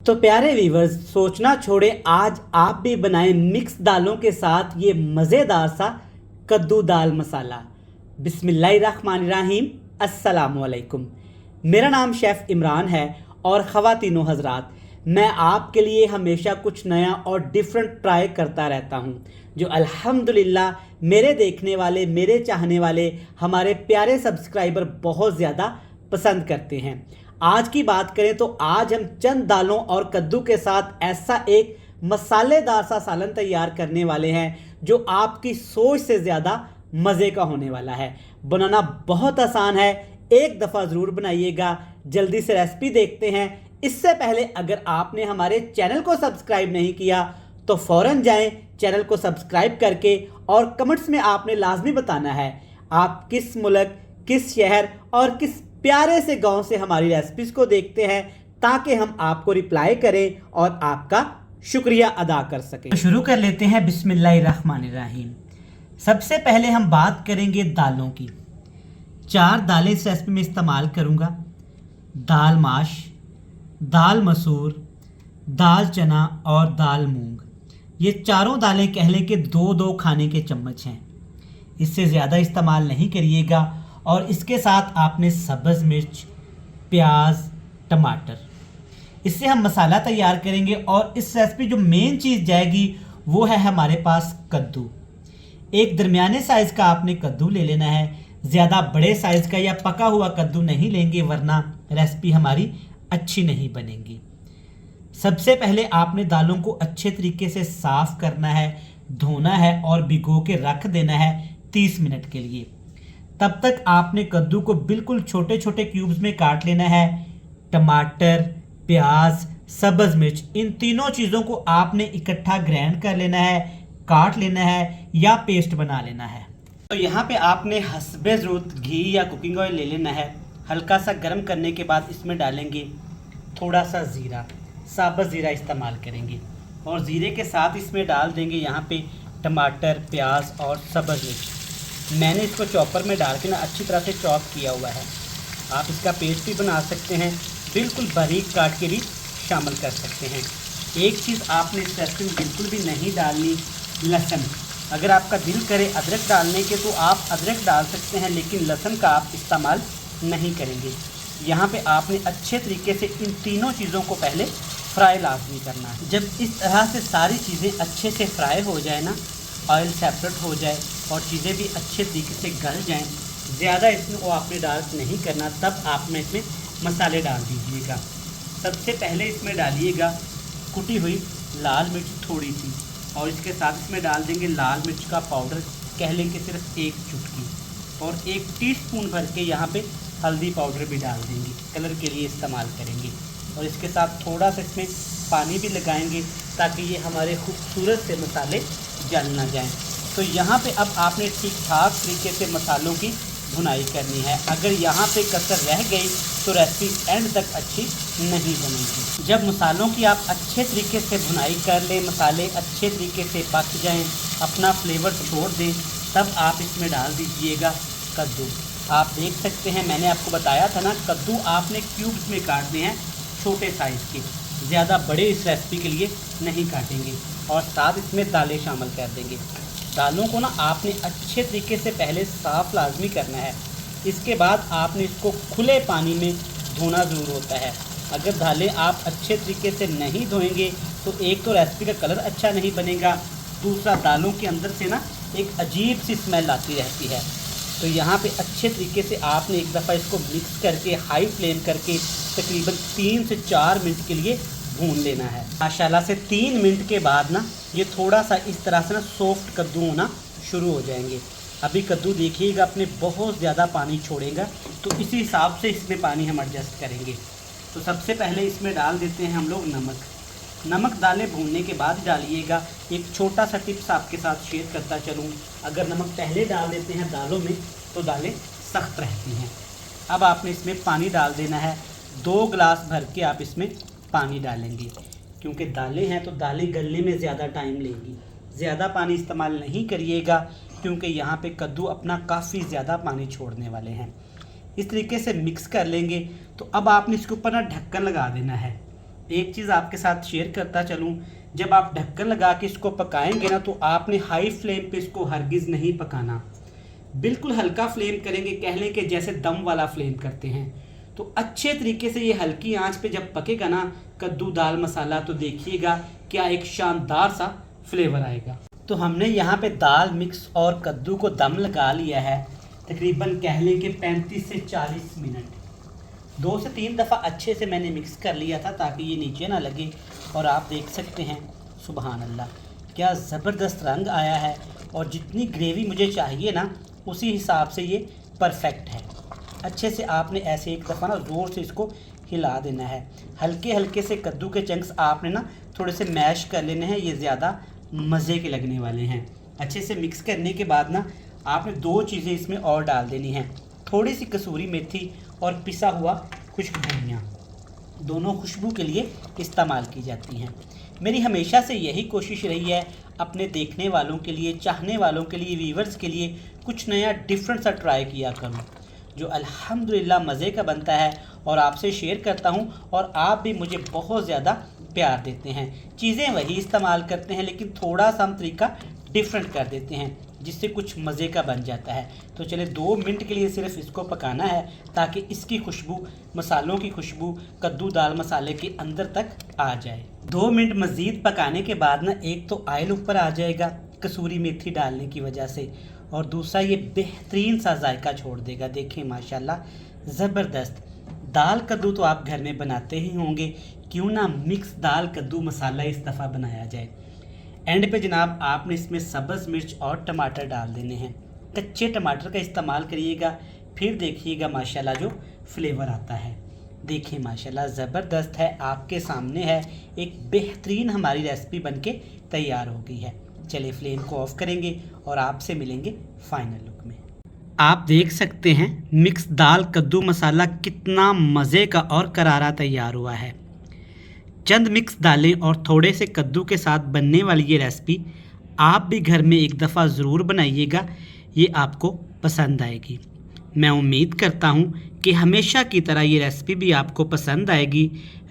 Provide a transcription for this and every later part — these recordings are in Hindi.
तो प्यारे वीवर्स, सोचना छोड़े, आज आप भी बनाएं मिक्स दालों के साथ ये मज़ेदार सा कद्दू दाल मसाला। बिस्मिल्लाहिर्रहमानिर्रहीम। अस्सलामुअलैकुम। मेरा नाम शेफ़ इमरान है और ख़वातीनो हज़रात, मैं आपके लिए हमेशा कुछ नया और डिफरेंट ट्राई करता रहता हूँ, जो अल्हम्दुलिल्लाह मेरे देखने वाले, मेरे चाहने वाले, हमारे प्यारे सब्सक्राइबर बहुत ज़्यादा पसंद करते हैं। आज की बात करें तो आज हम चंद दालों और कद्दू के साथ ऐसा एक मसालेदार सा सालन तैयार करने वाले हैं जो आपकी सोच से ज़्यादा मज़े का होने वाला है। बनाना बहुत आसान है, एक दफ़ा ज़रूर बनाइएगा। जल्दी से रेसिपी देखते हैं। इससे पहले अगर आपने हमारे चैनल को सब्सक्राइब नहीं किया तो फ़ौरन जाएं चैनल को सब्सक्राइब करके, और कमेंट्स में आपने लाजमी बताना है आप किस मुल्क, किस शहर और किस प्यारे से गांव से हमारी रेसिपीज़ को देखते हैं, ताकि हम आपको रिप्लाई करें और आपका शुक्रिया अदा कर सकें। शुरू कर लेते हैं। बिस्मिल्लाहिर्रहमानिर्रहीम। सबसे पहले हम बात करेंगे दालों की। 4 दालें इस रेसिपी में इस्तेमाल करूंगा। दाल माश, दाल मसूर, दाल चना और दाल मूंग। ये चारों दालें कह लें कि 2-2 खाने के चम्मच हैं, इससे ज़्यादा इस्तेमाल नहीं करिएगा। और इसके साथ आपने सब्ज़ मिर्च, प्याज, टमाटर, इससे हम मसाला तैयार करेंगे। और इस रेसिपी जो मेन चीज़ जाएगी वो है हमारे पास कद्दू। एक दरमियाने साइज़ का आपने कद्दू ले लेना है, ज़्यादा बड़े साइज़ का या पका हुआ कद्दू नहीं लेंगे, वरना रेसिपी हमारी अच्छी नहीं बनेगी। सबसे पहले आपने दालों को अच्छे तरीके से साफ़ करना है, धोना है और भिगो के रख देना है 30 मिनट के लिए। तब तक आपने कद्दू को बिल्कुल छोटे छोटे क्यूब्स में काट लेना है। टमाटर, प्याज, सब्ज़ मिर्च, इन तीनों चीज़ों को आपने इकट्ठा ग्राइंड कर लेना है, काट लेना है या पेस्ट बना लेना है। तो यहाँ पे आपने हस्बे ज़रूरत घी या कुकिंग ऑयल ले लेना है। हल्का सा गर्म करने के बाद इसमें डालेंगे थोड़ा सा ज़ीरा, साबुत ज़ीरा इस्तेमाल करेंगे। और ज़ीरे के साथ इसमें डाल देंगे यहाँ पे टमाटर, प्याज और सब्ज़ मिर्च। मैंने इसको चॉपर में डाल के ना अच्छी तरह से चॉप किया हुआ है। आप इसका पेस्ट भी बना सकते हैं, बिल्कुल बारीक काट के भी शामिल कर सकते हैं। एक चीज़ आपने इस रेसिपी में बिल्कुल भी नहीं डालनी, लहसुन। अगर आपका दिल करे अदरक डालने के तो आप अदरक डाल सकते हैं, लेकिन लहसुन का आप इस्तेमाल नहीं करेंगे। यहाँ पे आपने अच्छे तरीके से इन तीनों चीज़ों को पहले फ्राई लाजमी करना है। जब इस तरह से सारी चीज़ें अच्छे से फ्राई हो जाए ना, ऑयल सेपरेट हो जाए और चीज़ें भी अच्छे तरीके से गल जाएं, ज़्यादा इसमें वो आपने डार्क नहीं करना, तब आपने इसमें मसाले डाल दीजिएगा। सबसे पहले इसमें डालिएगा कुटी हुई लाल मिर्च थोड़ी सी, और इसके साथ इसमें डाल देंगे लाल मिर्च का पाउडर, कह लें कि सिर्फ 1 चुटकी, और 1 टीस्पून भर के यहाँ पे हल्दी पाउडर भी डाल देंगे, कलर के लिए इस्तेमाल करेंगे। और इसके साथ थोड़ा सा इसमें पानी भी लगाएंगे ताकि ये हमारे खूबसूरत से मसाले जल ना जाएं। तो यहाँ पे अब आपने ठीक ठाक तरीके से मसालों की भुनाई करनी है। अगर यहाँ पे कसर रह गई तो रेसिपी एंड तक अच्छी नहीं बनेगी। जब मसालों की आप अच्छे तरीके से भुनाई कर लें, मसाले अच्छे तरीके से पक जाएं, अपना फ्लेवर छोड़ दें, तब आप इसमें डाल दीजिएगा कद्दू। आप देख सकते हैं, मैंने आपको बताया था ना, कद्दू आपने क्यूब्स में काटने हैं, छोटे साइज़ के, ज़्यादा बड़े इस रेसिपी के लिए नहीं काटेंगे। और साथ इसमें दालें शामिल कर देंगे। दालों को ना आपने अच्छे तरीके से पहले साफ़ लाजमी करना है। इसके बाद आपने इसको खुले पानी में धोना ज़रूर होता है। अगर दालें आप अच्छे तरीके से नहीं धोएंगे तो एक तो रेसिपी का कलर अच्छा नहीं बनेगा, दूसरा दालों के अंदर से ना एक अजीब सी स्मेल आती रहती है। तो यहाँ पे अच्छे तरीके से आपने एक दफ़ा इसको मिक्स करके हाई फ्लेम करके तकरीबन 3 से 4 मिनट के लिए भून लेना है। माशाल्लाह से 3 मिनट के बाद ना ये थोड़ा सा इस तरह से ना सॉफ्ट कद्दू होना शुरू हो जाएंगे। अभी कद्दू देखिएगा अपने बहुत ज़्यादा पानी छोड़ेगा, तो इसी हिसाब से इसमें पानी हम एडजस्ट करेंगे। तो सबसे पहले इसमें डाल देते हैं हम लोग नमक। दालें भूनने के बाद डालिएगा। एक छोटा सा टिप्स आपके साथ शेयर करता चलूँ, अगर नमक पहले डाल देते हैं दालों में तो दालें सख्त रहती हैं। अब आपने इसमें पानी डाल देना है। 2 गिलास भर के आप इसमें पानी डालेंगे, क्योंकि दालें हैं तो दालें गलने में ज़्यादा टाइम लेंगी। ज़्यादा पानी इस्तेमाल नहीं करिएगा, क्योंकि यहाँ पे कद्दू अपना काफ़ी ज़्यादा पानी छोड़ने वाले हैं। इस तरीके से मिक्स कर लेंगे। तो अब आपने इसके ऊपर ना ढक्कन लगा देना है। एक चीज़ आपके साथ शेयर करता चलूँ, जब आप ढक्कन लगा के इसको पकाएंगे ना तो आपने हाई फ्लेम पे इसको हरगिज़ नहीं पकाना, बिल्कुल हल्का फ्लेम करेंगे, कह लें कि जैसे दम वाला फ्लेम करते हैं। तो अच्छे तरीके से ये हल्की आंच पे जब पकेगा ना कद्दू दाल मसाला, तो देखिएगा क्या एक शानदार सा फ्लेवर आएगा। तो हमने यहाँ पे दाल मिक्स और कद्दू को दम लगा लिया है, तकरीबन कह लें कि 35 से 40 मिनट। 2 से 3 दफ़ा अच्छे से मैंने मिक्स कर लिया था ताकि ये नीचे ना लगे। और आप देख सकते हैं सुभान अल्लाह क्या ज़बरदस्त रंग आया है, और जितनी ग्रेवी मुझे चाहिए ना उसी हिसाब से ये परफेक्ट है। अच्छे से आपने ऐसे एक दफ़ा ना ज़ोर से इसको हिला देना है। हल्के हल्के से कद्दू के चंक्स आपने ना थोड़े से मैश कर लेने हैं, ये ज़्यादा मज़े के लगने वाले हैं। अच्छे से मिक्स करने के बाद ना आपने 2 चीज़ें इसमें और डाल देनी हैं, थोड़ी सी कसूरी मेथी और पिसा हुआ खुश्क धनिया, दोनों खुशबू के लिए इस्तेमाल की जाती हैं। मेरी हमेशा से यही कोशिश रही है अपने देखने वालों के लिए, चाहने वालों के लिए, व्यूवर्स के लिए कुछ नया डिफरेंट सा ट्राई किया करूं, जो अल्हम्दुलिल्लाह मज़े का बनता है और आपसे शेयर करता हूं। और आप भी मुझे बहुत ज़्यादा प्यार देते हैं। चीज़ें वही इस्तेमाल करते हैं लेकिन थोड़ा सा हम तरीका डिफरेंट कर देते हैं, जिससे कुछ मज़े का बन जाता है। तो चले 2 मिनट के लिए सिर्फ इसको पकाना है ताकि इसकी खुशबू, मसालों की खुशबू कद्दू दाल मसाले के अंदर तक आ जाए। 2 मिनट मज़ीद पकाने के बाद ना एक तो ऑयल ऊपर आ जाएगा कसूरी मेथी डालने की वजह से, और दूसरा ये बेहतरीन सा जायका छोड़ देगा। देखें माशाल्लाह ज़बरदस्त। दाल कद्दू तो आप घर में बनाते ही होंगे, क्यों ना मिक्स दाल कद्दू मसाला इस दफ़ा बनाया जाए। एंड पे जनाब आपने इसमें सब्ज़ मिर्च और टमाटर डाल देने हैं। कच्चे टमाटर का इस्तेमाल करिएगा, फिर देखिएगा माशाल्लाह जो फ्लेवर आता है। देखिए माशाल्लाह ज़बरदस्त है, आपके सामने है, एक बेहतरीन हमारी रेसिपी बनके तैयार हो गई है। चलिए फ्लेम को ऑफ करेंगे और आपसे मिलेंगे फाइनल लुक में। आप देख सकते हैं मिक्स दाल कद्दू मसाला कितना मज़े का और करारा तैयार हुआ है। चंद मिक्स दालें और थोड़े से कद्दू के साथ बनने वाली ये रेसिपी आप भी घर में एक दफ़ा ज़रूर बनाइएगा, ये आपको पसंद आएगी। मैं उम्मीद करता हूँ कि हमेशा की तरह ये रेसिपी भी आपको पसंद आएगी।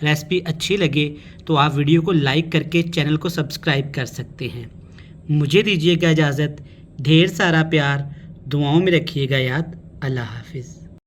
रेसिपी अच्छी लगे तो आप वीडियो को लाइक करके चैनल को सब्सक्राइब कर सकते हैं। मुझे दीजिएगा इजाज़त, ढेर सारा प्यार, दुआओं में रखिएगा याद। अल्लाह हाफिज़।